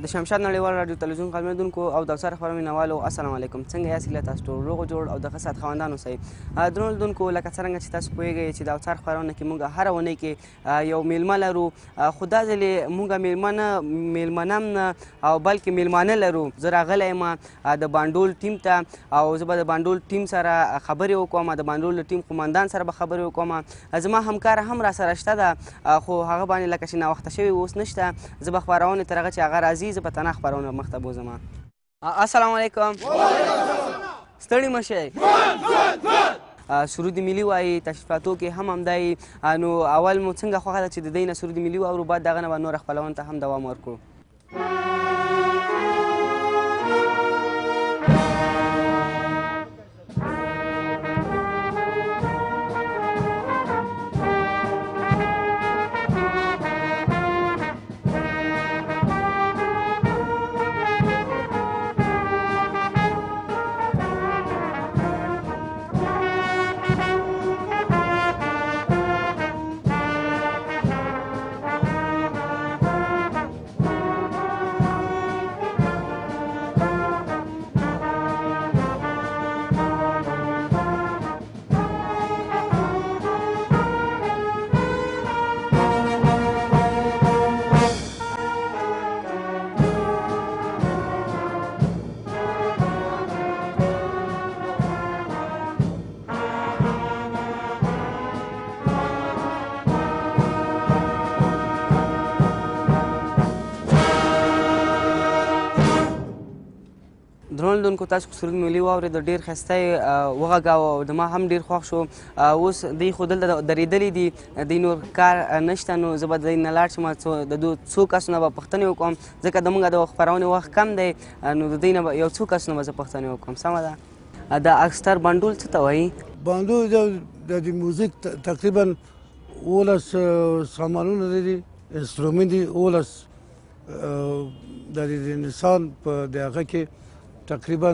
د شمشاد نړیوال راډیو تلویزیون خدمتونکو او د افسر خبرمینوالو السلام علیکم. څنګه یاست؟ هیله تاسو ټول روغ جوړ او د ښه صحت خاوندان اوسئ. درنو لیدونکو، لکه څرنګه چې تاسو پوهیږئ چې د افسر خبرونه کې موږ هره اونۍ کې یو میلمه لرو، خو دا ځل یې موږ میلمنه نه او بلکې میلمانه لرو. زه راغلی یم د بانډول ټیم ته او زه به د بانډول ټیم سره خبرې وکړم، د بانډول ټیم قمندان سره به خبرې وکړم. زما همکاره هم را سره شته ده، خو هغه باندې لکه چې ناوخته شوي اوس نشته. زه به خپرونې تر هغه چې هغه راځي زه به تنها خپرونه مخته بوځم. السلام علیکم. ستړي مه شئ. سرود ملي وایي، تشریفاتو کې هم همدایي. نو اول مو څنګه خوښه ده چې د دوی نه سرود ملي واورو، بعد د هغه نه به نور خپلونو ته هم دوام ورکړو. درنو لیدونکو، تاسو سرود ملي واورېد، ډېر ښایسته یې وغږاوه او د ما هم ډېر خوښ شو. اوس دوی خو دلته درېدلي دي، دوی نور کار نشته، نو زه به دوی نه لاړ شم. د دوی څو کسونه به پوښتنې وکړم، ځکه زموږ د خپرونې وخت کم دی. نو د دوی نه به یو څو کسونه به زه پوښتنې وکړم. سمه ده. د اکستر بانډول څه ته وایي؟ بانډول د موزیک تقریبا 11 سامانونه لري، انسترومنت دي 11 د انسان په د هغه کې تقریبا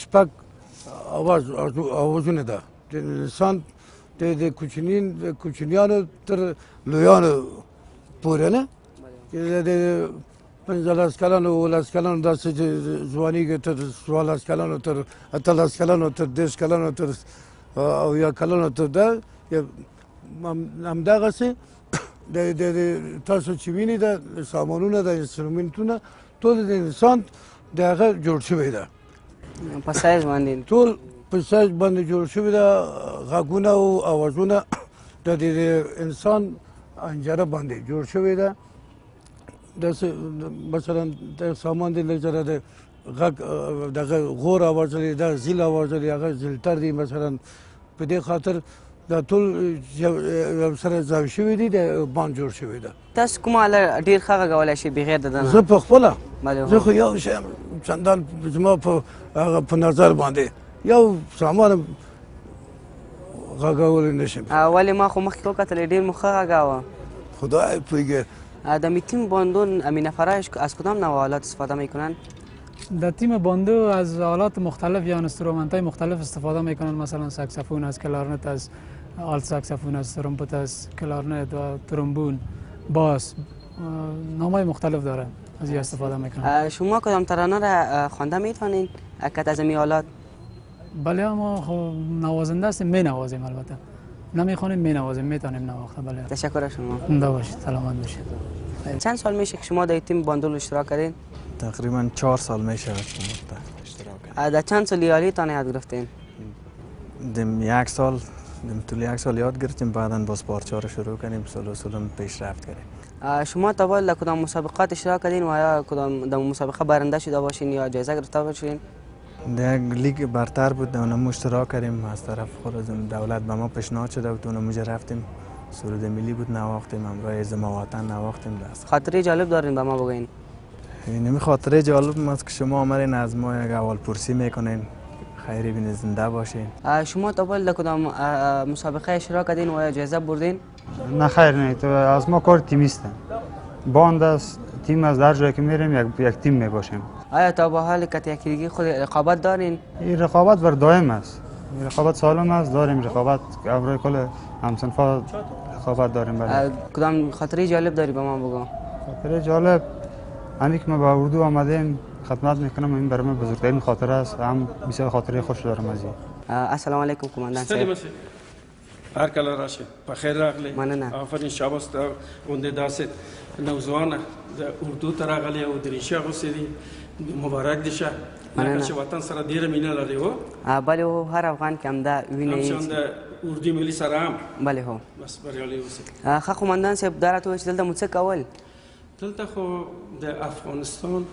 شپږ اوازونه ده. د انسان د کوچنیانو تر لویانو پورې نه، د 15 کلانو 17 کلانو داسې ځواني تر 14 کلانو تر 18 کلانو تر 10 کلانو تر اویا کلانو ته ده. همدغسې تاسو چې وینئ د سامانونه د انسترومنټونه ټول د انسان د هغه جوړ شوی ده، په سایز باندې ټول په سایز باندې جوړ شوي ده. غږونه او اوازونه د انسان انجره باندې جوړ شوی ده. داسې مثلا د سامان دی لږ ذره د غږ دغه غور اواز لري، دا زیل اواز لري، هغه زیلتر دی مثلا. په دې خاطر دا ټول یو سره ځای شوي دي، د باند جوړ شوی ده. تاسو کومه آله ډېر ښه غږولی شئ بغیر د ده نه؟ زه په خپله زه خو یو شی چندان زما په نظر باندې یو سامان غږولی نه شم. ولې ما خو مخکې وکتلی ډېر مو ښه غږاوه. خدای پوهیږي. در تیم باندون نفرایش از کدام نوع آلات استفاده میکنن؟ در تیم باندو از آلات مختلف یا انسترومنت های مختلف استفاده میکنن. مثلا ساکسفون است، کلارنت است، آلت ساکسفون است، ترومپت است، کلارنت و ترومبون، باس، نامهای مختلف داره، از این استفاده میکنن. شما کدام ترانه را خوانده میتونین که از این آلات؟ بله ما نوازنده هستیم، می نوازیم. البته نمیخوانیم، می نوازیم، میتونیم نواخته. بله. تشکر از شما. زنده باشید، سلامت باشید. چند سال میشه که شما در تیم باندول اشتراک کردین؟ تقریبا 4 سال میشه اشتراک کردیم. در چند سال یاری تان یاد گرفتین؟ دم 1 سال، طول 1 سال یاد گرفتیم، بعدا باز پارچه رو شروع کردیم، سلسله پیشرفت کردیم. شما تا باید کدام مسابقات اشتراک کردین و یا کدام در مسابقه برنده شده باشین یا جایزه گرفته باشین؟ در لیگ برتر بود، اونم اشتراک کردیم از طرف خود دولت به ما پیشنهاد شده بود، اونم رفتیم. سرود ملی بود نواختیم، همراه عزم وطن نواختیم. خاطره جالب دارین به ما بگین؟ اینمی خاطره جالب است که شما آمدین از ما یک اول پرسی میکنین، خیری بین زنده باشین. شما تا باید کدام مسابقه اشتراک کردین و یا جایزه بردین؟ نه خیر، نه، تو از ما کار تیمیسته. باند است، تیم از در جایی که میریم یک تیم میباشیم. آیا تا با حال که یکیگی خود رقابت دارین؟ این رقابت بر دائم است. این رقابت سالم است، داریم رقابت برای کل همسنفا رقابت داریم. کدام خاطره جالب داری به ما بگو؟ خاطره جالب همین که ما با اردو آمدیم خدمت میکنم، این برای من بزرگترین خاطره است، هم بسیار خاطره خوش دارم از این. السلام علیکم قماندان صاحب. هر کله راشه بخیر راغلی. مننه. آفرین شاباس تا اونده داست نوزوانه اردو ته راغلی او درینشه غوسیدي مبارک دیشه. مننه. چې وطن سره ډیره مینه لري و. بله هو هر افغان کې همدا ویني. هم د اردو ملي سره هم. بله هو. بس بریالي اوسئ. ښه قماندان صاحب دا راته وایي چې دلته مو څه کول؟ دلته خو د افغانستان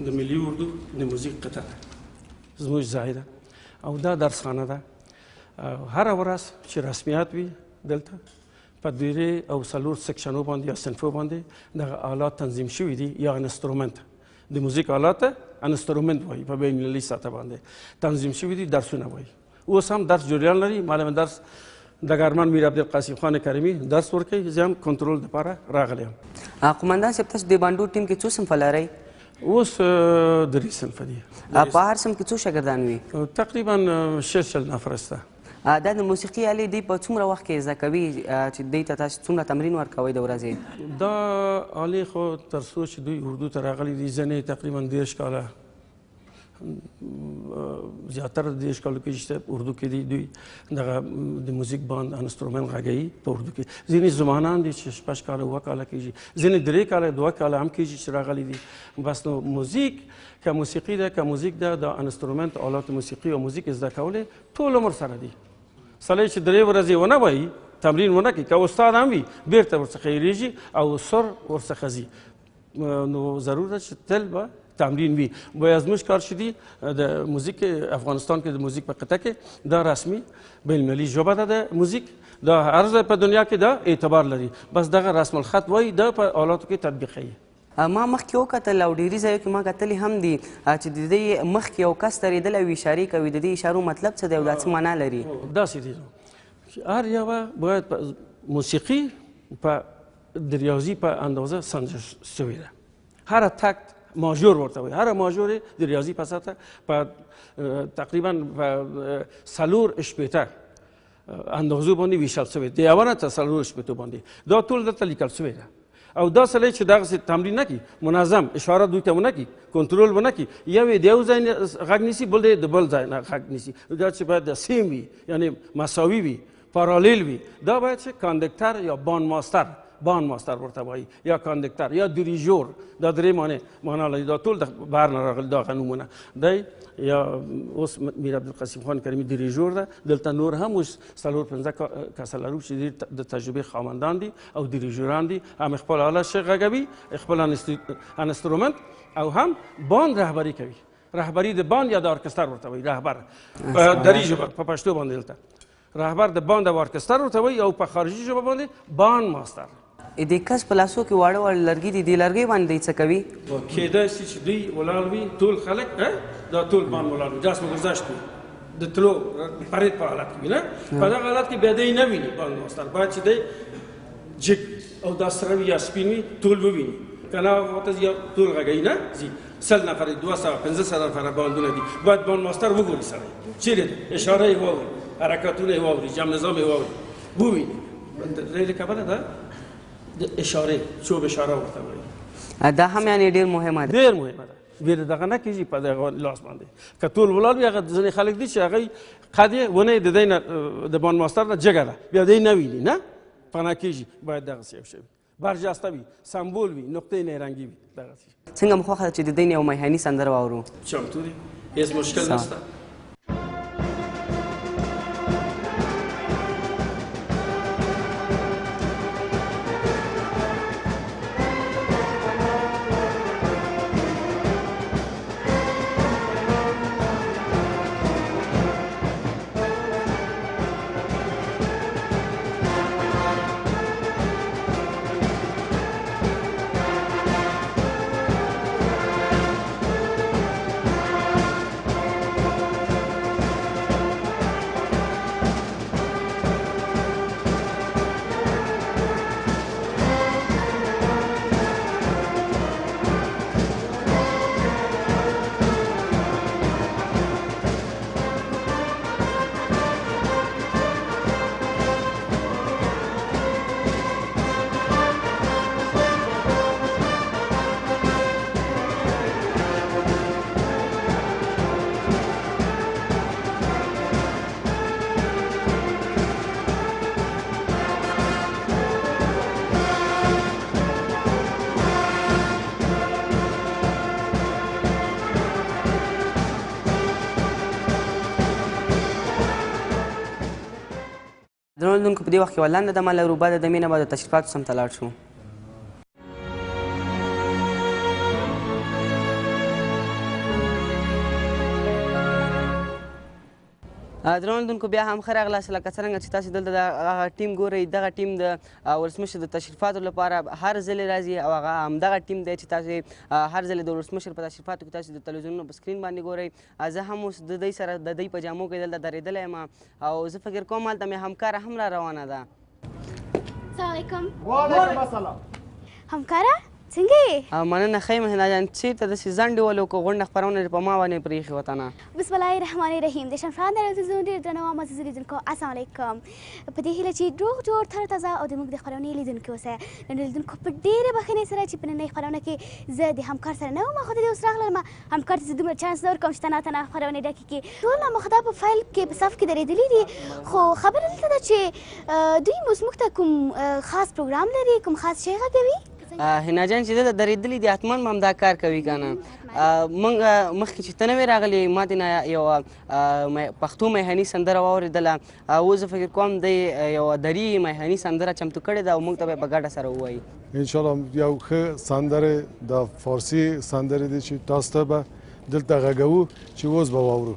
د ملي اردو د موزیک قطعه ده زموږ ځای ده او دا درسخانه ده. هر ورځ چې رسمیات وي دلته په درې او څلور سکشنو باندې یا صنفو باندې دغه آلات تنظیم شوي دي یا انسترومنت د موزیک آلات انسترومنت وایي په بین المللي سطح باندې تنظیم شوي دي، درسونه وایي. اوس هم درس جریان لري. معلم درس ډګرمن میر عبدالقاسم خان کریمي درس ورکوي، زه هم کنټرول دپاره راغلی یم. قماندان صاحب تاسو د بانډو ټیم کې څو صنفه لرئ؟ اوس درې صنفه دي. په هر صنف کې څو شاګردان وي؟ تقریبا 6 نفر شته. دا د موسیقي آلې دوی په څومره وخت کې زده کوي چې دوی ته تاسو څومره تمرین ورکوئ د ورځې؟ دا آلې خو تر څو چې دوی اردو ته راغلي دي ځینې تقریبا 10 کاله زیاتره 10 کالو کې چې اردو کې دي دوی دغه د موزیک باند انسترومنت غږوي په اردو کې. ځینې زمانان دي چې 6 کاله 7 کاله کېږي، ځینې 3 کاله 2 کاله هم کېږي چې راغلي دي. بس نو موزیک که موسیقي ده که موزیک ده د انسترومنت آلات موسیقي او موزیک زده کول ټول عمر سره دي. سړی چې 3 ورځې ونه وایي تمرین ونه کړي که استاد هم وي بیرته ورڅخه هېرېږي او سر ورڅخه ځي. نو ضرور چې تل به تمرین وي. باید زموږ کار چې دي د موزیک افغانستان کې د موزیک په قطعه کې دا رسمي بین المللي ژبه ده د موزیک، دا هر ځای په دنیا کې دا اعتبار لري. بس دغه رسم الخط وایي دا په آلاتو کې تطبیقوي. ما مخکې وکتل او ډېري ځایو کې ما کتلي هم دي چې د دې مخکې یو کس درېدلی او اشارې کوي. د دې اشارو مطلب څه دی او دا څه معنا لري؟ داسې دي هر یوه باید موسیقي په د ریاضي په اندازه سنجش شوې ده. هر تکت ماژور ورته وایي، هر ماژور د ریاضي په سطح په تقریبا په 4 شپېته اندازو باندې ویشل شوی د یوه نه تر 4 شپېتو باندې دا ټول دلته لیکل شوی ده. او دا سړی چې دغسې تمرین نه کړي منظم اشاره دوی ته ونه کړي کنټرول ونه کړي یو یې د یو ځای نه غږ نیسي بل دی د بل ځای نه غږ نیسي. دا چې باید د سیم وي یعنې مساوي وي پارالیل وي. دا باید چې کاندکتر یا بان ماستر ورته وایي یا کاندکتر یا دریژور. دا درې معنا لري. دا ټول د بهر نه راغلي دغه نومونه دی. یا اوس میر عبدالقاسم خان کریمي دریژور ده. دلته نور هم اوس 4-5 کسه لرو چې ډېر د تجربې خاوندان دي او دریژوران دي. هم خپل آله ښه غږوي، خپل انسترومنت او هم باند رهبري کوي. رهبري د باند یا د ارکستر ورته وایي. رهبر په دري ژبه په پښتو باندې دلته رهبر د باند او ارکستر ورته وایي او په خارجي ژبه باندې باند ماستر. د کس په لاسو کې واړه واړه لرګي دي، دې لرګۍ باندې دوی څه کوي؟ کېدای شي چې دوی ولاړ وي ټول خلک دا ټول باندې ولاړ وي داسې گذشت وي د تلو پرید په حالت کې نه په دغه حالت کې بیا دی نه ویني باند ماستر. باید چې دی جګ او دا سره وي یا سپین وي ټول وویني که نه ورته یا ټول غږوي نه ځي. 100 نفر 200-500 نفره باندونه دي. باید باند ماستر وګوري سړی چیرې دی، اشاره یې واوري، حرکتونه یې واوري، جمع نظام یې واوري، وویني. ریلې خبره ده د اشاره چوب اشاره ورته وایي. دا هم یعنې ډېر مهمه ده. ډېر مهمه ده. بیا دغه نه کېږي په دغه لاس باندې که ټول ولاړ وي. هغه ځینې خلک دي چې هغوی قد یې ونه د دی نه د باند ماستر نه جګه ده بیا دی نه ویني نه پناه کېږي. باید دغسې یو شی وي برجسته وي سمبول وي نقطې نیرنګي وي دغسې. څنګه مو خوښه ده چې د دوی نه یو میهني سندره واورو؟ چمتو دي هېڅ مشکل نشته. درنو لیدونکو په دې وخت کې یوه لنډه دمه لرو بعد د دمې نه به د تشریفاتو سم ته لاړ شو. درنو لیدونکو بیا هم ښه راغلاست. لکه څرنګه چې تاسې دلته دغه ټیم ګورئ، دغه ټیم د ولسمشر د تشریفاتو لپاره هر ځلې راځي او هغه همدغه ټیم دی چې تاسې هر ځلې د ولسمشر په تشریفاتو کې تاسې د تلویزیونونو په سکرین باندې ګورئ. زه هم اوس د دوی سره د دوی په جامو کې دلته درېدلی یم او زه فکر کوم هلته مې همکاره هم را روانه ده. السلام علیکم. وعلیکم السلام. همکاره څنګه یې؟ مننه ښه یم حنا جان. چېرته داسې ځنډې ولو که غونډه خپرونه په ما باندې پرېښې وه نه؟ بسم الله الرحمن الرحیم. د شنفران د تلویزیون ډېر درنو عزیزو لیدونکو السلام علیکم. په دې هیله چې روغ جوړ تر تازه او د موږ د خپرونې لیدونکي اوسئ. نن لیدونکو په ډېرې بښنې سره چې په نننۍ خپرونه کې زه د همکار سره نه وم، خو د دې اوس راغلم همکار ته زه دومره چانس نه ورکوم چې تنها تنها خپرونې ډکې کړي. ټول نامخدا په فایل کې په صف کې درېدلي دي، خو خبره دلته ده چې دوی اوس موږ ته کوم خاص پروګرام لري، کوم خاص شی غږوي. حنا جان چې دلته درېدلي دي حتما به همدا کار کوي که نه. موږ مخکې چې ته نه وې راغلې ما دې نه یوه پښتو میهني سندره واورېدله. اوس زه فکر کوم دی یوه دري میهني سندره چمتو کړې ده او موږ ته به یې په ګډه سره ووایي. انشاءالله یو ښه سندرې د فارسي سندرې دي چې تاسو ته به دلته غږوو چې اوس به واورو.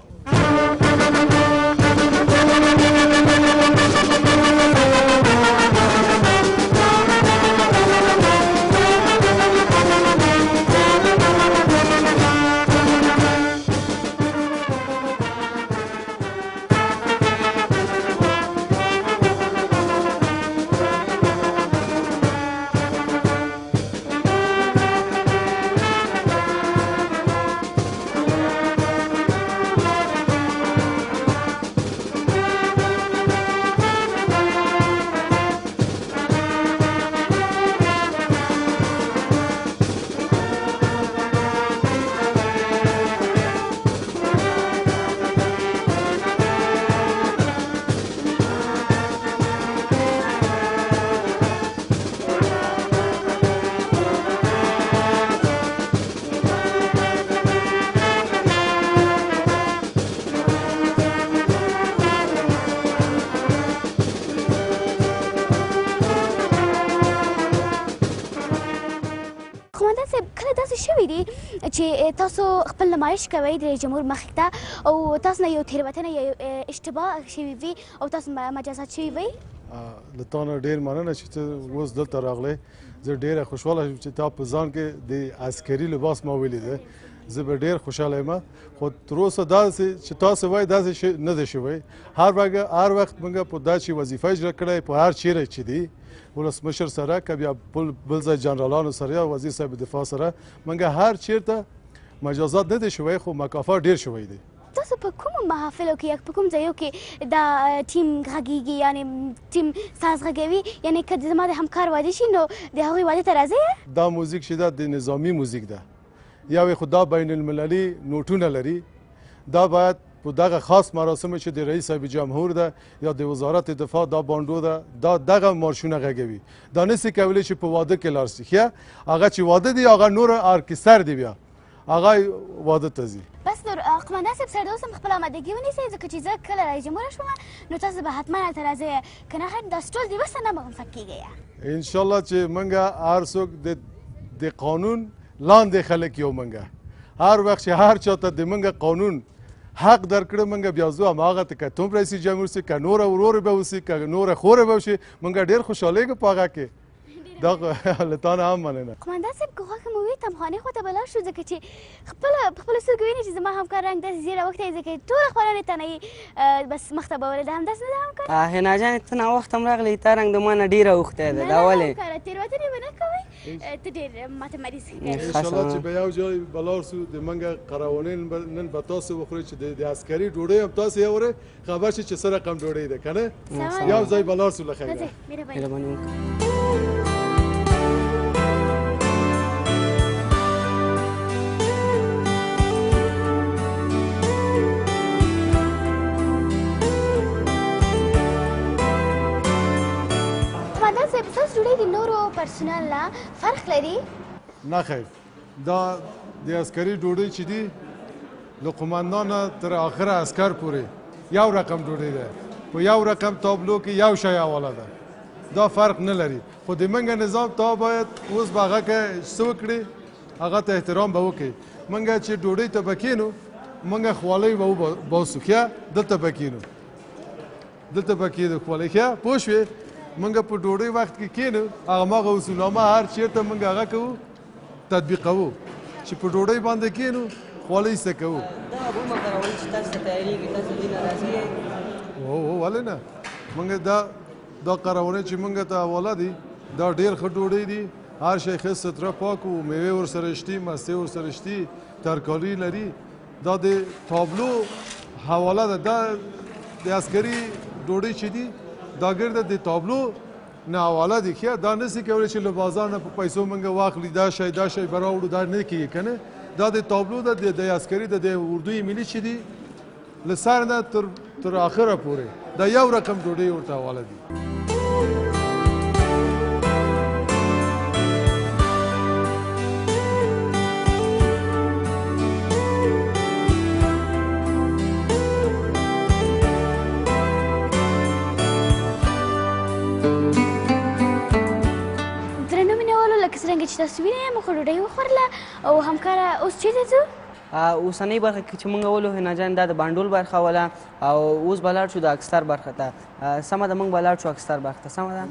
چې تاسو خپل نمایش کوئ د رئیس جمهور مخې ته او تاسو نه یو تېروتنه یا اشتباه شوي وي او تاسو مجازات شوي وي. له تا نه ډېر مننه چې ته اوس دلته راغلی. زه ډېره خوشحاله شوم چې تا په ځان کې د عسکري لباس ما ولیده. زه به ډېر خوشحاله یم، خو تر اوسه داسې چې تاسو وایي داسې نه دی شوی. هر وخت موږ په دا چې وظیفه اجرا کړی په هر چیرې چې دی ولسمشر سره که بیا بل ځای جنرالانو سره یا وزیر صاحب دفاع سره موږ هر چیرته مجازات نه دی شوی، خو مکافات ډېر شوی دی. تاسو په کومو محافلو کې یا په کوم ځایو کې دا ټیم غږیږي یعنې ټیم ساز غږوي؟ یعنې که زما د همکار واده شي نو د هغوی واده ته راځئ؟ دا موزیک چې ده د نظامي موزیک ده، یا خو دا بین المللي نوټونه لري. دا باید په دغه خاص مراسمو چې د رئیس صاحب جمهور ده یا د وزارت دفاع دا بانډو ده دا دغه مارشونه غږوي. دا نسي کولی چې په واده کې لاړ شي. ښه هغه چې واده دی هغه نور ارکستر دی بیا هغه واده ته ځي. بس نور قمندان صاحب سره اوس هم خپله آمادګي ونیسئ ځکه چې زه کله رئیس جمهوره شوم نو تاسو به حتما هلته راځئ، که نه داسې ټول د وسه نه مغفق کېږئ. انشاءالله چې موږ هر څوک د قانون لاندې خلک یو. موږ هر وخت چې هر چاته د موږ قانون حق درکړه موږ بیا ځو هماغه ته که توم رئیس جمهور سي که نوره ورور به وسي که نوره خوره به وشي موږ ډېر خوشحالیږو په هغه کې. دا له تا نه هم مننه. قمندان صاحب که خوښه مو وي تمخانې خواته به لاړ شو ځکه چې خپله په خپلو سترګو ویني چې زما همکار رنګ داسې زیړ اوښتی دی ځکه ټوله خپرونې ته نه بس مخ ته به ورېده. همداسې نه ده همکار؟ حنا جانې ته ناوخته هم راغلې، تا رنګ د ما نه ډېره اوښتی دی. دا ولې؟ همکاره تېروتنې به نه کوئ، ته ډېر ماته مریض ښکارې. انشاءالله چې به یو ځای به لاړ شو د موږ قراوانین نن به تاسو وخورئ چې د عسکري ډوډۍ هم تاسو یوړئ خبر شي چې څه رقم ډوډۍ ده که نه. یو ځای به لاړ شو له خیره. مهرباني وکړه. قمندان صاحب ستاسو ډوډۍ د نورو پرسونل نه فرق لري؟ نه خیر، دا د عسکري ډوډۍ چې دي له قمندان تر آخره عسکر پورې یو رقم ډوډۍ ده. په یو رقم تابلو کې یو شی حواله ده دا فرق نه لري خو د منګه نظام تا باید اوس به هغه کې څه وکړي هغه ته احترام به وکړي منګه چې ډوډۍ ته به کښېنو منګه خوالۍ به وباسو ښه دلته به کښېنو دلته به کښېنو خوالۍ ښه پوه شوې منګه په ډوډۍ وخت کې کښېنو هماغه اصولنامه هر چېرته منګه هغه کوو تطبیقوو چې په ډوډۍ باندې کښېنو خوالۍ څه کوو ولې نه منګه دا قراونه چې منګه ته حواله دي دا ډېر ښه ډوډۍ دي هر شی ښه ستره پاک و میوې ورسره شتي مستې ورسره شتي ترکاري لري دا د تابلو حواله ده دا د عسکري ډوډۍ چې دي دا ګرده د تابلو نه حواله دي ښه دا نسي کولی چې له بازار نه په پیسو منګه واخلي دا شی به راوړو دا نه کېږي که نه دا د تابلو ده د عسکري د اردوی ملي چې دي له سر نه تر آخره پورې دا یو رقم ډوډۍ ورته حواله دي څرنګه چې تاسو وینئ موږ ډوډۍ وخوړله او همکاره اوس چېرته ځو اوسنۍ برخه کې چې موږ ولو حنا جان دا د بانډول برخه وله او اوس به لاړ شو د اکستر برخه ته سمه ده موږ به لاړ شو اکستر برخه ته سمه ده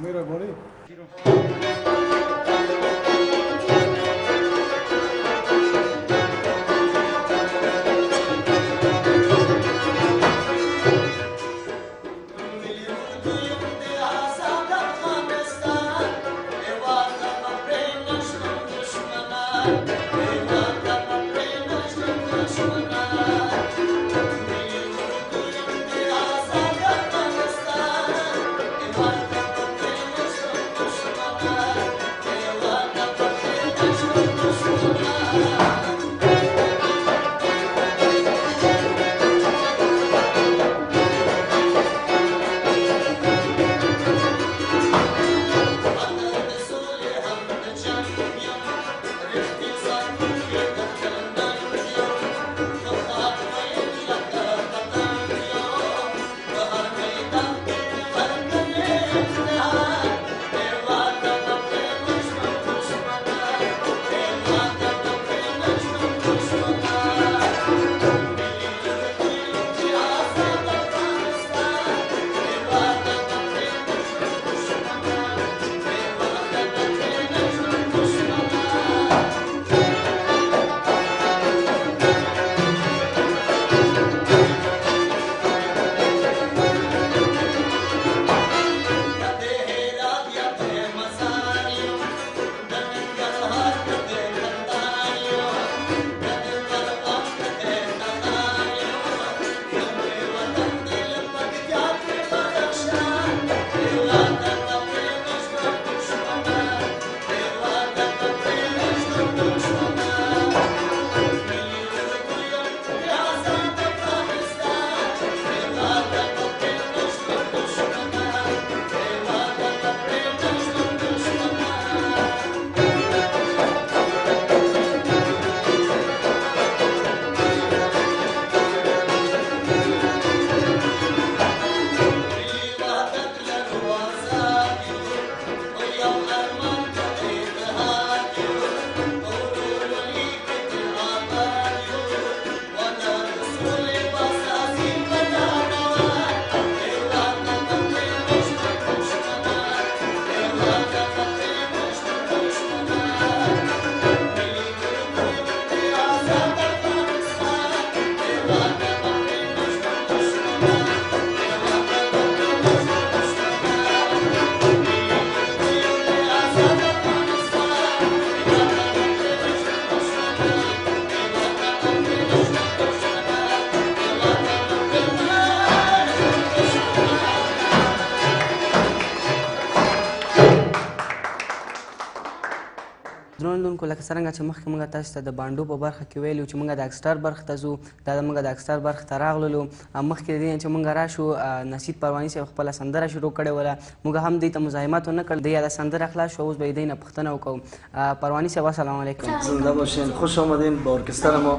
درنو لیدونکو لکه څرنګه چې مخکې موږ تاسو ته د بانډو په برخه کې ویلو چې موږ د اکسټر برخې ته ځو دا موږ د اکسټر برخې ته راغللو مخکې د دې نه چې موږ راشو نصید پرواني صاحب خپله سندره شروع کړې وله موږ هم دوی ته مزاحمت ونه کړ د یاده سندره خلاص شو اوس به یې دوی نه پوښتنه وکړو پرواني صاحب السلام علیکم زنده باشین خوش آمدین به ارکستر ما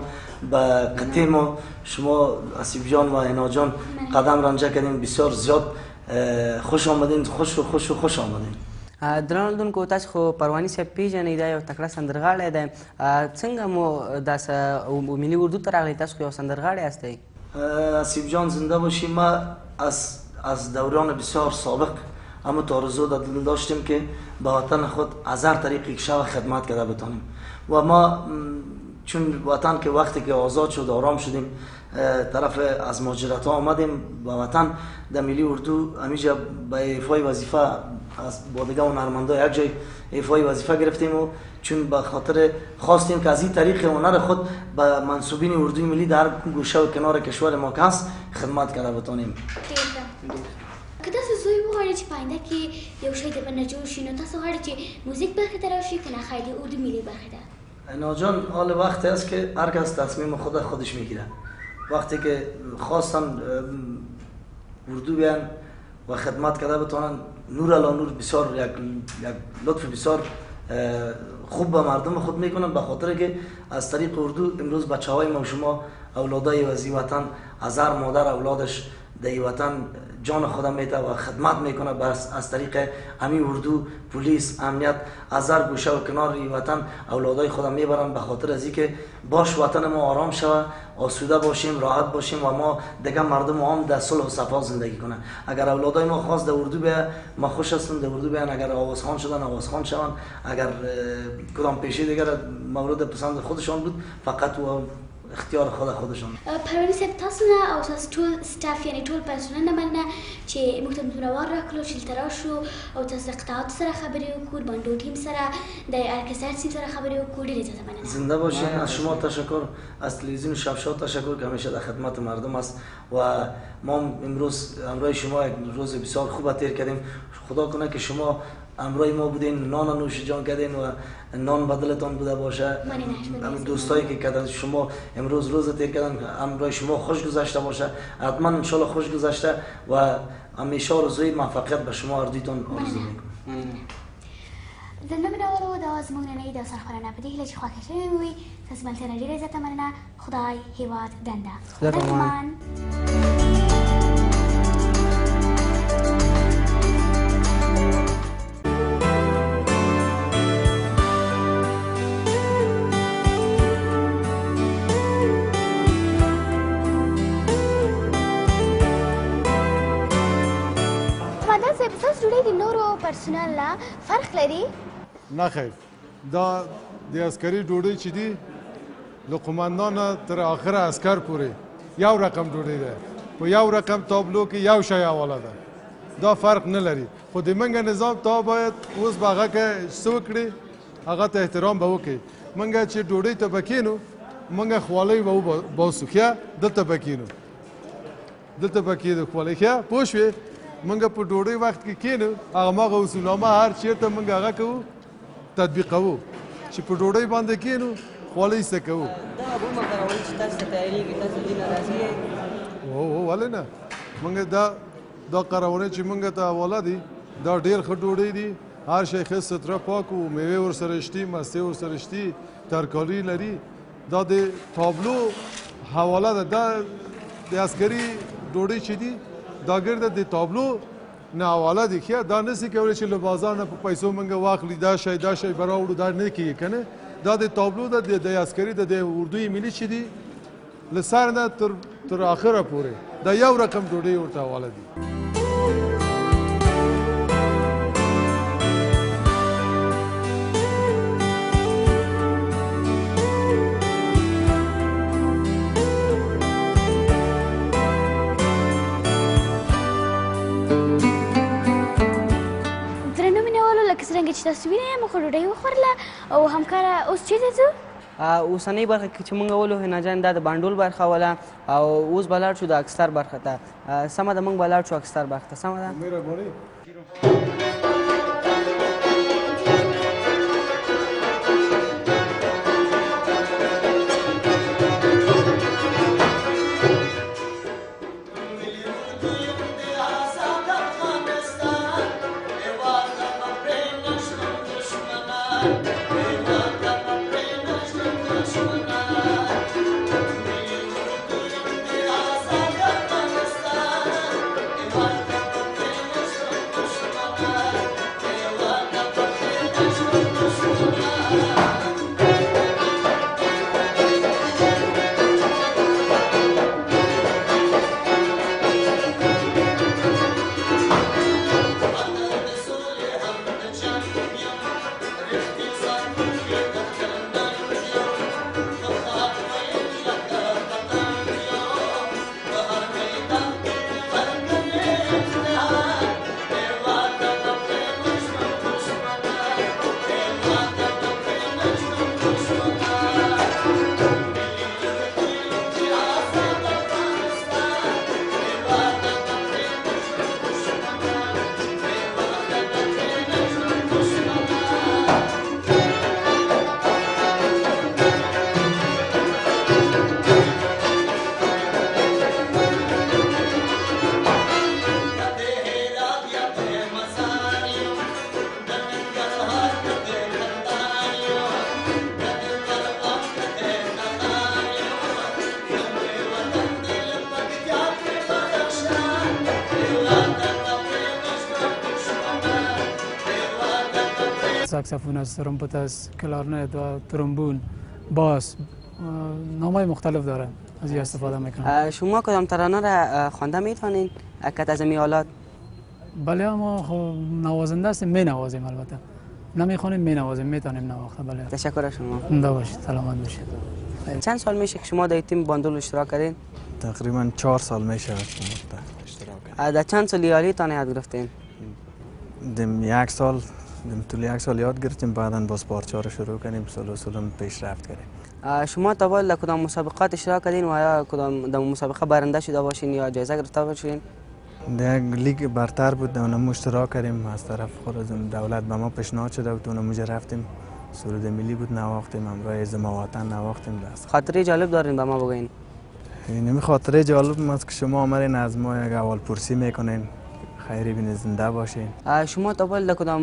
به قطعه ما شما اسیب جان و اینا جان قدم رنجه کردین بسیار زیاد خوش آمدین خوش آمدین درنو لیدونکو تاسو خو پرواني صاحب پیژنئ دا یو تکړه سندرغاړی دی څنګه مو داسې ملي اردو ته راغلی تاسو خو یو سندرغاړی هستئ اسیب جان زنده باشی ما از دوران بسیار سابق اما آرزو داشتیم که به وطن خود از هر طریقی که شود خدمت کرده بتانیم و ما چون وطن که وقتی که آزاد شد آرام شدیم طرف از مهاجرت ها آمدیم به وطن در ملی اردو همیشه به ایفای وظیفه از بادگاه و هنرمندا یک جای ایفای وظیفه گرفتیم و چون به خاطر خواستیم که از این طریق هنر خود به منصوبین اردوی ملی در گوشه و کنار کشور ما که هست خدمت کرده بتانیم که تاسو زوی وغواړئ چې په آینده کې یو شی د بنه جوړ شي نو تاسو غواړئ چې موزیک برخې ته راشئ که نه خیر د اردو ملی برخې ته ناجان حال وقتی است که هر کس تصمیم خودش میگیره وقتی که خواستن اردو بیان و خدمت کرده بتونن نور علی نور بسیار یک لطف بسیار خوب به مردم خود میکنن به خاطر که از طریق اردو امروز بچه‌های ما و شما اولادای وزی وطن از هر مادر اولادش در وطن جان خودم میده و خدمت میکنه بس از طریق امی اردو پلیس امنیت از هر گوشه و کنار وطن اولادای خودم میبرن به خاطر از اینکه باش وطن ما آرام شود آسوده باشیم راحت باشیم و ما دیگه مردم هم در صلح و صفا زندگی کنن اگر اولادای ما خواست در اردو بیا ما خوش هستم در اردو بیان اگر آوازخوان شدن آوازخوان شون اگر کدام پیشه دیگر مورد پسند خودشان بود فقط و اختیار خودشان پرواني صاحب تاسو نه او تاسو ټول سټاف یعنی ټول پرسونل نه مننه چې موږ ته منور راکړو چې دلته راشو او تاسو د قطعاتو سره خبرې وکړو بانډو ټیم سره د ارکستر ټیم سره خبرې وکړو ډېرې زیاته مننه زنده باشین از شما تشکر از تلویزیون شبشاد تشکر که همیشه در خدمت مردم است و ما امروز همراه شما یک روز بسیار خوب تیر کردیم خدا کنه که شما همراه ما بودین نان نوش جان کردین و نان بدلتان بوده باشه دوستایی که کردن شما امروز روز تیر کردن همراه شما خوش گذشته باشه حتما ان شاء الله خوش گذشته و همیشه آرزوی موفقیت به شما اردویتون آرزو میکنم زنده منورو دا زموږ نننۍ د سرخوړنه په دې هیله چې خوښه شوې وي تاسو بل ته نه ډېره زیاته مننه خدای هېواد دنده خدای پامان پرسونل نه فرق لري نه خیر دا د عسکري ډوډۍ چې دي له قماندان تر اخره عسکر پورې یو رقم ډوډۍ ده په یو رقم تابلو کې یو شی حواله ده دا فرق نه لري خو د منګه نظام تا باید اوس به هغه کې څه وکړي هغه ته احترام به وکړي منګه چې ډوډۍ ته به کښېنو منګه خوالۍ به وباسو ښه دلته به کښېنو دلته به کښېنو خوالۍ ښه پوه شوې منګه په ډوډۍ وخت کې کښېنو هغه اصولنامه هر چېرته منګه هغه کوو تطبیقوو چې په ډوډۍ باندې کښېنو خوالۍ څه کوو ولې نه منګه دا قراونې چې منګه ته حواله دي دا ډېر ښه ډوډۍ دي هر شی ښه ستره پاک و میوې ورسره شتي مستې ورسره شتي ترکاري لري دا د تابلو حواله ده دا د عسکري ډوډۍ چې دي دا ګرده د تابلو نه حواله دي ښه دا نسي کولی چې له بازار نه په پیسو منګه واخلي دا شی به راوړو دا نه کېږي که نه دا د تابلو ده د عسکري د اردوی ملي چې دي له سر نه تر آخره پورې دا یو رقم ډوډۍ ورته حواله دي څرنګه چې تاسو وینئ موږ خو ډوډۍ وخوړله او همکاره اوس چېرته ځو اوسنۍ برخه کې چې موږ ولو حنا جان دا د بانډول برخه وله او اوس به لاړ شو د اکستر برخه ته سمه ده موږ به لاړ شو اکستر برخه ته سمه ده ساکسفون است، ترومپت است، کلارنت و ترومبون، باس، نامای مختلف داره. از این استفاده میکنم. شما کدام ترانه را خوانده میتونین که از این آلات؟ بله ما نوازنده هستیم، می نوازیم. البته نمیخوانیم، می نوازیم، میتونیم نواخته. بله تشکر از شما. زنده باشید، سلامت باشید. چند سال میشه که شما در تیم باندول اشتراک کردین؟ تقریبا 4 سال میشه اشتراک کردم. در چند سال یاری تان یاد گرفتین؟ دم یک سال طول یک سال یاد گرفتیم، بعدا باز پارچه رو شروع کردیم، سلسله پیشرفت کردیم. شما تا باید در کدام مسابقات اشتراک کردین و یا کدام در مسابقه برنده شده باشین یا جایزه گرفته باشین؟ در یک لیگ برتر بود، در اونم اشتراک کردیم. از طرف خود دولت به ما پیشنهاد شده و اونم رفتیم. سرود ملی بود نواختیم، همراه زما وطن نواختیم. خاطره جالب دارین به ما بگین؟ اینمی خاطره جالب است که شما آمدین از ما یک احوال پرسی میکنین، خیری بین زنده باشین. شما تا باید در کدام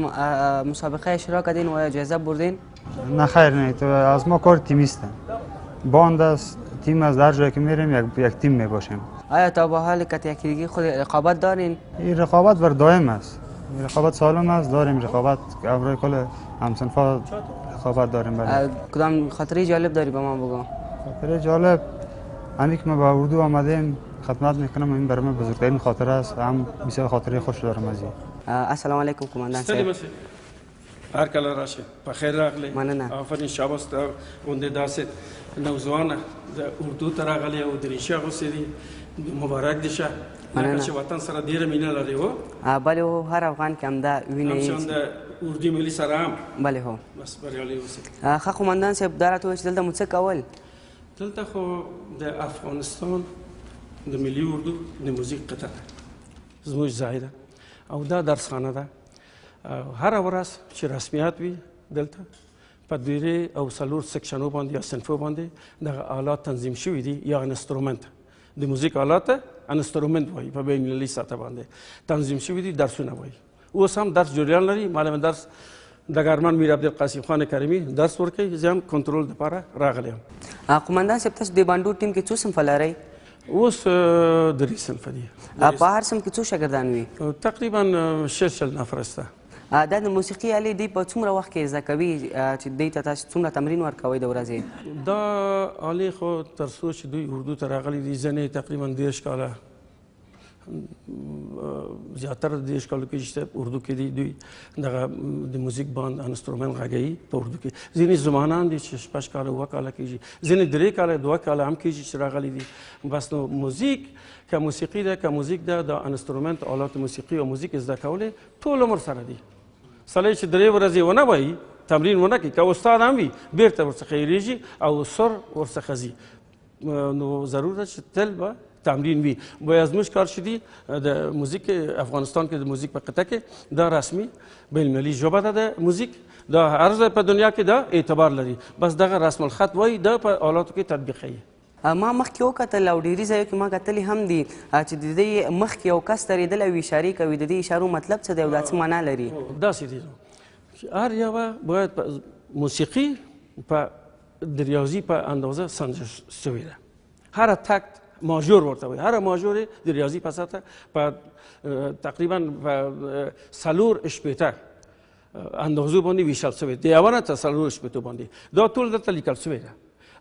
مسابقه اشتراک کردین و یا جایزه بردین؟ نه خیر، نه تو از ما کار تیمیسته. باند است، تیم از در جایی که میریم یک تیم میباشیم. آیا تا با حال که یکیگی خود رقابت دارین؟ این رقابت بر دائم است. رقابت سالم است، داریم رقابت برای کل همسنفا رقابت داریم. بله. کدام خاطره جالب داری به ما بگو؟ خاطره جالب همین که ما با اردو آمدیم خدمت میکنم، این برای من بزرگترین خاطره است. هم بسیار خاطره خوش دارم از این. السلام علیکم کماندان صاحب. هر کله راشه بخیر راغلی. مننه. آفرین شاباس تا اونده داست نوزوانه در اردو تراغلی او دریشه غوسیدی مبارک دیشه. مننه. نکشه وطن سره دیر مینه لري و. بله او هر افغان که همدا ویني. همشان د اردو ملي سره هم. بله هو. بس بریالي اوسئ. ښه قومندان صاحب دا راته ووایه چې دلته مو څه کول؟ دلته خو د افغانستان د ملي اردو د موزیک قطعه زموږ ځای ده او دا درسخانه ده. هر ورځ چې رسمیات وي دلته په درې او څلور سکشنو باندې یا صنفو باندې دغه آلات تنظیم شوي دي یا انسترومنت د موزیک آلات انسترومنت وایي په بین المللي سطح باندې تنظیم شوي دي، درسونه وایي. اوس هم درس جریان لري. معلم درس ډګرمن میر عبدالقاسم خان کریمي درس ورکوي، زه هم کنټرول دپاره راغلی یم. قومندان صاحب تاسو د بانډو ټیم کې څو صنفه لرئ؟ اوس درې صنفه دي. په هر صنف کې څو شاګردان وي؟ تقریبا 6 نفر سته. دا د موسیقي آلې دوی په څومره وخت کې زده کوي چې دوی ته تاسو څومره تمرین ورکوئ د ورځې؟ دا آلې خو تر څو چې دوی اردو ته راغلي دي ځینې تقریبا 10 کاله زیاتره 10 کالو کې چې اردو کې دي دوی دغه د موزیک باند انسترومنت غږوي په اردو کې. ځینې زمانان دي چې 6 کاله 7 کاله کېږي، ځینې 3 کاله 2 کاله هم کېږي چې راغلي دي. بس نو موزیک که موسیقي ده که موزیک ده دا انسترومنت آلات موسیقي او موزیک زده کول ټول عمر سره دي. سړی چې 3 ورځې ونه وایي تمرین ونه کوي، که استاد هم وي بیرته ورڅخه هېرېږي او سر ورڅخه ځي. نو ضرور ده چې تل به تمرین وي. باید زموږ کار چې دي د موزیک افغانستان کې د موزیک په قطعه کې دا رسمي بین المللي ژبه ده د موزیک، دا هر ځای په دنیا کې دا اعتبار لري. بس دغه رسم الخط وایي دا په آلاتو کې تطبیقوي. ما مخکې وکتل او ډېري ځایو کې ما کتلي هم دي چې د دې مخکې یو کس درېدلی او اشارې کوي. د دې اشارو مطلب څه دی او دا څه معنا لري؟ داسې دي چې هر یوه باید موسیقي په د ریاضي په اندازه سنجش شوې ده. هر تکت ماژور ورته وایي، هر ماژور د ریاضي په سطح په تقریبا په 4 شپېته اندازو باندې ویشل شوی د یوه نه تر 4 شپېتو باندې. دا ټول دلته لیکل شوی ده.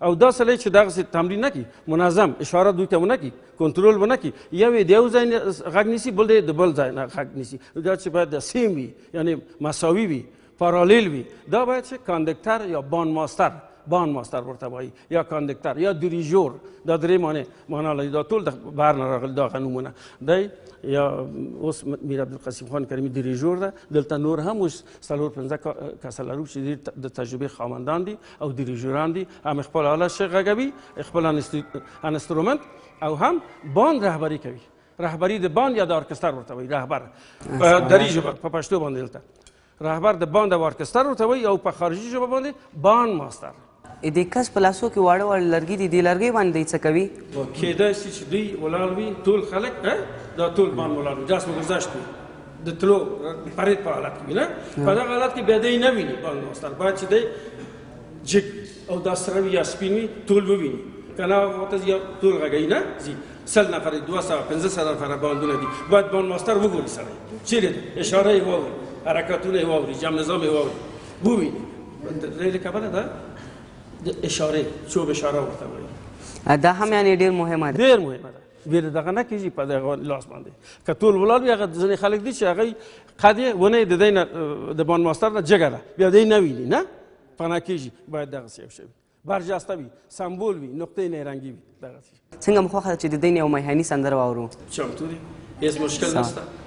او دا سړی چې دغسې تمرین نه کړي، منظم اشاره دوی ته ونه کړي، کنټرول ونه کړي، یو یې د یو ځای غږ نیسي، بل دی د بل ځای نه غږ نیسي. دا چې باید د سیم وي، یعنې مساوي وي، پارالیل وي. دا باید چې کاندکتر یا بان ماستر ورته وایي، یا کاندکتر یا دریژور. دا درې معنا لري. دا ټول د بهر نه راغلي دغه نومونه دی. یا اوس میر عبدالقاسم خان کریمي دریژور ده. دلته نور هم اوس 4-5 کسه لرو چې ډېر د تجربې خاوندان دي او دریژوران دي. هم خپل آله غږوي، خپل انسترومنت او هم باند رهبري کوي. رهبري د باند یا د ارکستر ورته وایي. رهبر دري ژبه په پښتو باندې دلته رهبر د باند او ارکستر ورته وایي، او په خارجي ژبه باندې باند ماستر. د کس په لاسو کې واړه واړه لرګي دي، دې لرګۍ باندې دوی څه کوي؟ کېدای شي چې دوی ولاړ وي، ټول خلک دا ټول باندې ولاړ وي، داسې گذشت وي د تلو پرید په حالت کې وي نه. په دغه حالت کې بیا دی نه ویني باند ماستر. باید چې دی جګ او دا سره وي یا سپین وي ټول وویني، که نه ورته یا ټول غږوي نه ځي. 100 نفر 200-500 نفره باندونه دي. باید باند ماستر وګوري سړی چیرې ده، اشاره یې واوري، حرکاتونه یې واوري، جمع نظام یې واوري. بویني ریل کبله ده د اشاره چوب اشاره ورته وایي دا هم یعنې ډېر مهمه ده ډېر مهمه ده ویره دغه نه کېږي په دغه لاس باندې که ټول ولاړ وي هغه ځینې خلک دي چې هغوی قد یې ونه د دی نه د بان ماستر نه جګه ده بیا دی نه ویني نه فنا کېږي باید دغسې یو شی وي برجسته وي سمبول وي نقطې نیرنګي وي دغسې څنګه مو خوښه ده چې د دوی نه یو میهني سندره واورو چمتو دي هېڅ مشکل نشته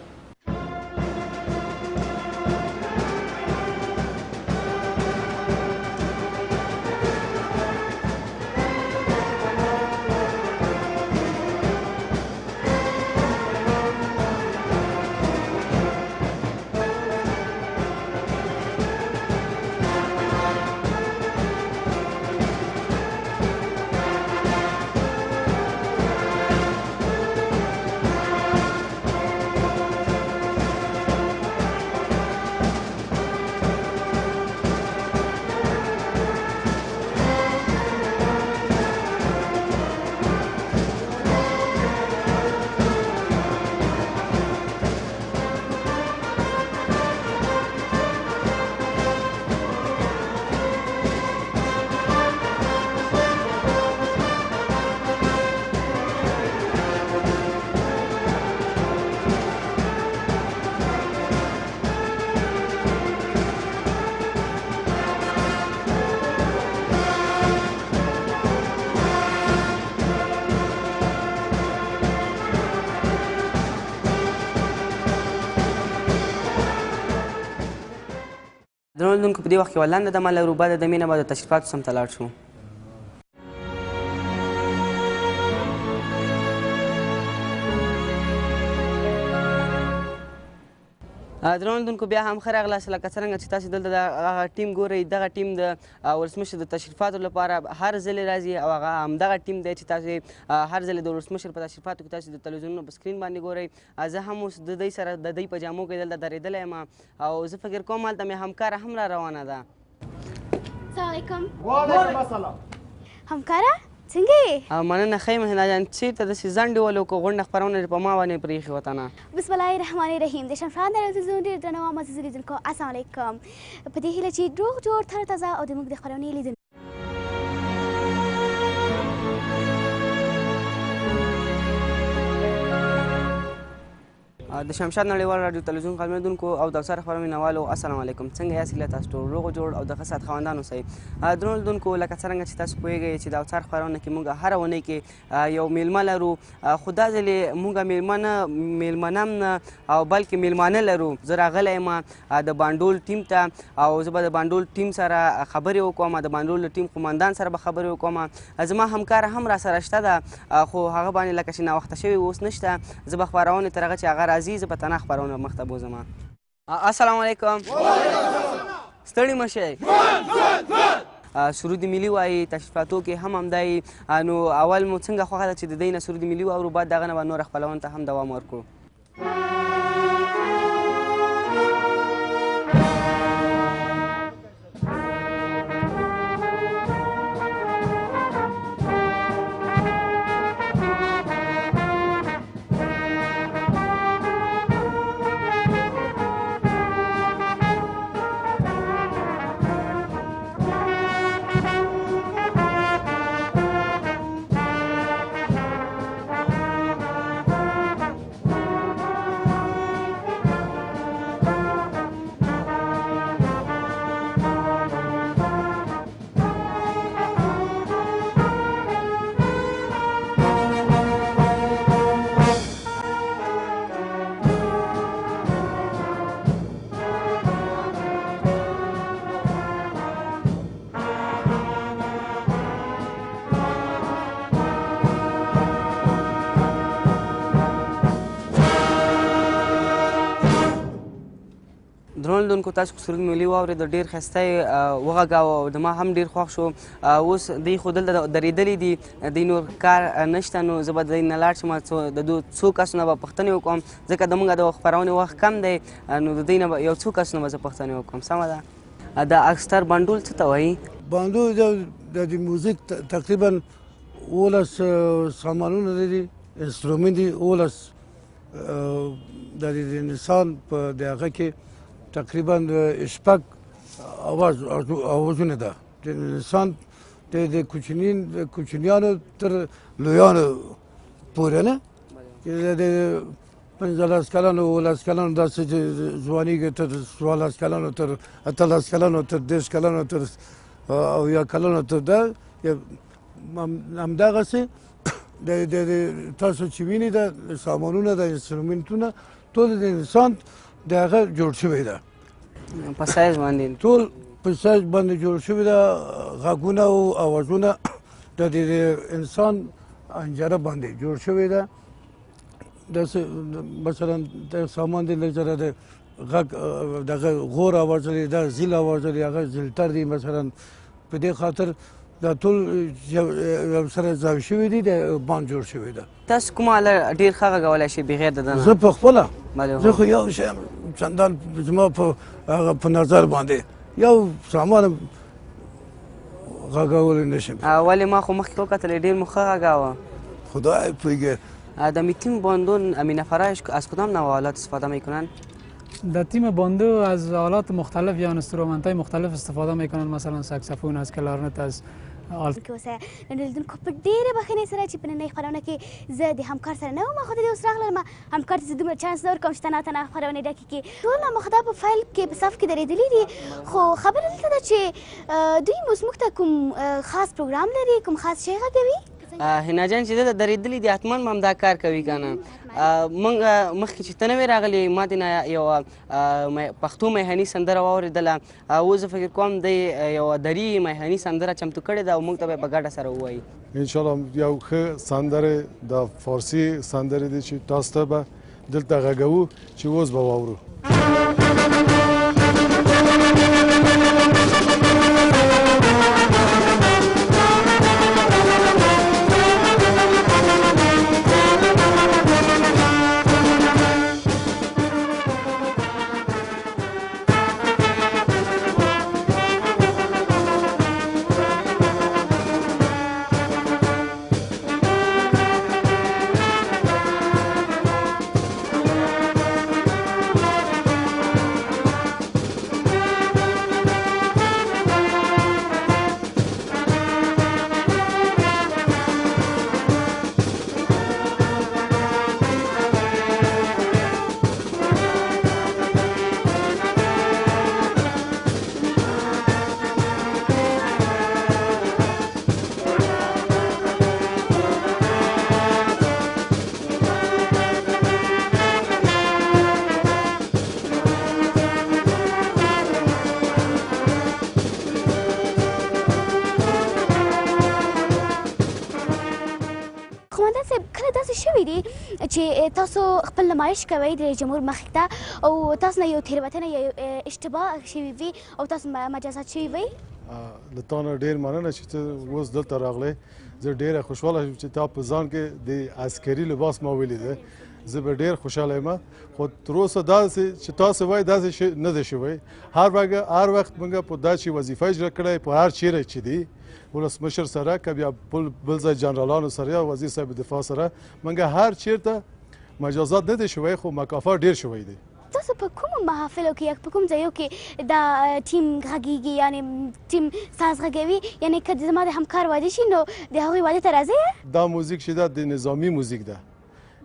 درنو لیدونکو په دې وخت کې یوه لنډه دمه لرو بعد د دمې نه به د تشریفاتو سمته لاړ شو درنو لیدونکو بیا هم ښه راغلاست لکه څرنګه چې تاسې دلته دغه ټیم ګورئ دغه ټیم د ولسمشر د تشریفاتو لپاره هر ځلې راځي او هغه همدغه ټیم دی چې تاسې هر ځلې د ولسمشر په تشریفاتو کې تاسې د تلویزیونونو په سکرین باندې ګورئ زه هم اوس د دوی سره د دوی په جامو کې دلته درېدلی یم او زه فکر کوم هلته مې همکاره هم را روانه ده السلام علیکم وعلیکم السلام همکاره څنګه یې مننه ښه یم هنا جان چېرته داسې ځنډې ولو که غونډه خپرونه دې په ما باندې پرېښې وه تنه بسم الله الرحمن الرحیم د شمشاد تلویزیون ډېر درنو او معزز لیدونکو السلام علیکم په دې هیله چې روغ جوړ تر تازه او د موږ د خپرونې لیدونکو د شمشاد نړیوال راډیو تلویزیون خدمتونکو او د افسر خبرو مینوالو السلام علیکم څنګه یاست هیله تاسو ټول روغ جوړ او د ښه صحت خاوندان اوسئ درنو لیدونکو لکه څرنګه چې تاسو پوهیږئ چې د افسر خپرونه کې موږ هره اونۍ کې یو میلمه لرو خو دا ځلې موږ میلمنه هم نه او بلکې میلمانه لرو زه راغلی یم د بانډول ټیم ته او زه به د بانډول ټیم سره خبرې وکړم د بانډول د ټیم قمندان سره به خبرې وکړم زما همکاره هم را سره شته ده خو هغه باندې لکه چې ناوخته شوي اوس نشته زه به خپرونې تر هغه چې هغه راځي زه به تنه خپرونه مخته بوځم السلام علیکم ستړي مه شئ سرود ملي وایي تشریفاتو کې هم همدای نو اول مو څنګه خوښه ده چې د دوی نه سرود ملي واورو بعد دغه نه به نور خپلونو ته هم دوام ورکړو درنو لیدونکو تاسو خو سرود ملي واورېد ډېر ښایسته یې وغږاوه او د ما هم ډېر خوښ شو اوس دوی خو دلته درېدلي دي دوی نور کار نشته نو زه به دوی نه لاړ شم د دو څو کسونه به پوښتنې وکړم ځکه زموږ د خپرونې وخت کم دی نو د دوی نه به یو څو کسونه به زه پوښتنې وکړم سمه ده د اکستر بانډول څه ته وایي بانډول د موزیک تقریبا 11 سامانونه دي انسترومنت دي 11 د انسان په دغه کې تقریبا شپږ آوازونه ده د انسان د کوچنیانو تر لویانو پورې نه د 15 کلانو 15 کلانو داسې ځواني کې تر 14 کلانو تر 18 کلانو تر 10 کلانو تر او یا کلانو تر ده همدغسې د تاسو چې وینئ د سامانونه د انسترومنټونه ټول د انسان د هغه جوړ شوی ده په سایز باندې ټول په سایز باندې جوړ شوي ده غږونه او اوازونه د انسان انجره باندې جوړ شوی ده داسې مثلا د سامان دی لږ ذره د غږ دغه غور اواز لري دا زیل اواز لري هغه زیلتر دی مثلا په دې خاطر دا ټول یو سره ځای شوي دي د باندې جوړ شوی ده تاسو کومه آله ډېر ښه غږولی شئ بغیر د ده نه زه په خپله بله زه خو یو شی چندان زما په نظر باندې یو سامان غږولی نه شم ولې ما خو مخکې وکتلی ډېر مو ښه غږاوه خدای پوهیږي در می تیم باندون امین فرایش از کدام نوع آلات استفاده میکنن؟ در تیم باندو از آلات مختلف یا انسترومنت های مختلف استفاده میکنن مثلا ساکسفون از کلارنت از کې اوسه نن لیدونکو په ډېرې بښنې سره چې په نننۍ خپرونه کې زه د همکار سره نه وم خو د دې اوس راغلم همکار ته زه دومره چانس نه ورکوم چې تنه خپرونې ډکې کړي ټول مخدا په فایل کې په صف کې درېدلي دي خو خبره دلته ده چې دوی اوس موږ ته کوم خاص پروګرام لري کوم خاص شی غږوي هنا جان چې ده درېدلي دي حتما به همدا کار کوي که نه موږ مخکې چې ته نه وې راغلې ما دې نه یوه پښتو میهني سندره واورېدله اوس زه فکر کوم دی یوه دري میهني سندره چمتو کړې ده او موږ ته به یې په ګډه سره ووایي انشاءالله یو ښه سندرې د فارسي سندرې دي چې تاسو ته به دلته غږوو چې اوس به واورو چې تاسو خپل نمایش کوئ د جمهور مخې ته او تاسو نه یو تېروتنه یا اشتباه شوي وي او تاسو مجازات شوي وي له تا نه ډېر مننه چې ته اوس دلته راغلی زه ډېره خوشحاله شوم چې تا په ځان کې د عسکري لباس ما ولیده زه به ډېر خوشحاله یم خو تر اوسه داسې چې تاسو وایي داسې شی نه دی شوی هر وخت موږ په دا چې وظیفه اجرا کړی په هر چیرې چې دی ولسمشر سره که بیا بل ځای جنرالانو سره یا وزیر صاحب دفاع سره موږ هر چیرته مجازات نه دی شوی خو مکافات ډېر شوی دی تاسو په کومو محافلو کې یا په کوم ځایو کې دا ټیم غږیږي یعنې ټیم ساز غږوي یعنې که زما د همکار واده شي نو د هغوی واده ته راځئ دا موزیک چې ده د نظامي موزیک ده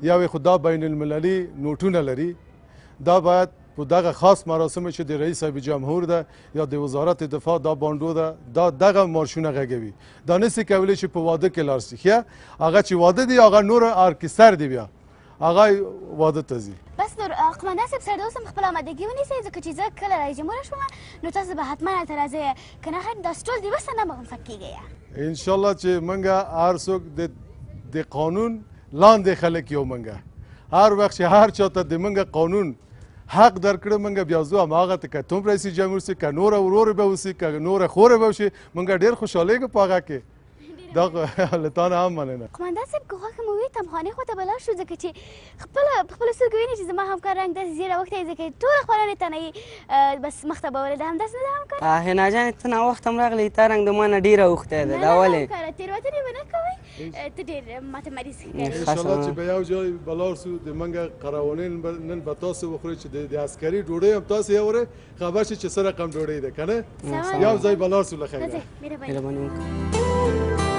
یا خو دا بین المللي نوټونه لري دا باید په دغه خاص مراسمو چې د رئیس صاحب جمهور ده یا د وزارت دفاع دا باندو ده دا دغه مارشونه غږوي دا نسي کولی چې په واده کې لاړ شي ښه هغه چې واده دی هغه نور ارکستر دی بیا هغه واده ته ځي بس نور قمندان صاحب سره د اوس هم خپله آمادګي ونیسئ ځکه چې زه کله رئیس جمهوره شوم نو تاسو به حتما هلته راځئ که نه داسې ټول د وسه نه مغمفت کېږئ انشاءالله چې موږ هر څوک د قانون لاندې خلک یو موږ هر وخت چې هر چاته د موږ قانون حق درکړه موږ بیا ځو هماغه ته که توم رئیس جمهور سي که نوره ورور به وسي که نوره خوره به وشي موږ ډېر خوشحالیږو په هغه کې دا له تا نه هم مننه. قمندان صاحب که خوښه مو وي تمخانې خواته به لاړ شو ځکه چې په خپلو سترګو ویني چې زما همکار رنګ داسې زیړ اوښتی ځکه ټوله خپرونې تنهایي بس مخ ته به ورېده همداسې نه ده همکار؟ حنا جانې ته ناوخته هم راغلې تا رنګ د ما نه ډېره اوښتی ده دا ولې؟ همکاره تېروتنې به نه کوئ ته ډېر ماته مریض ښکارې. انشاءالله چې به یو ځای به لاړ شو د منګه قراونې نن به تاسو وخورئ چې د عسکري ډوډۍ هم تاسو یوړئ خبر شي چې څه رقم ډوډۍ ده که نه؟ یو ځای به لاړ شو له خیره. مهرباني وکړه.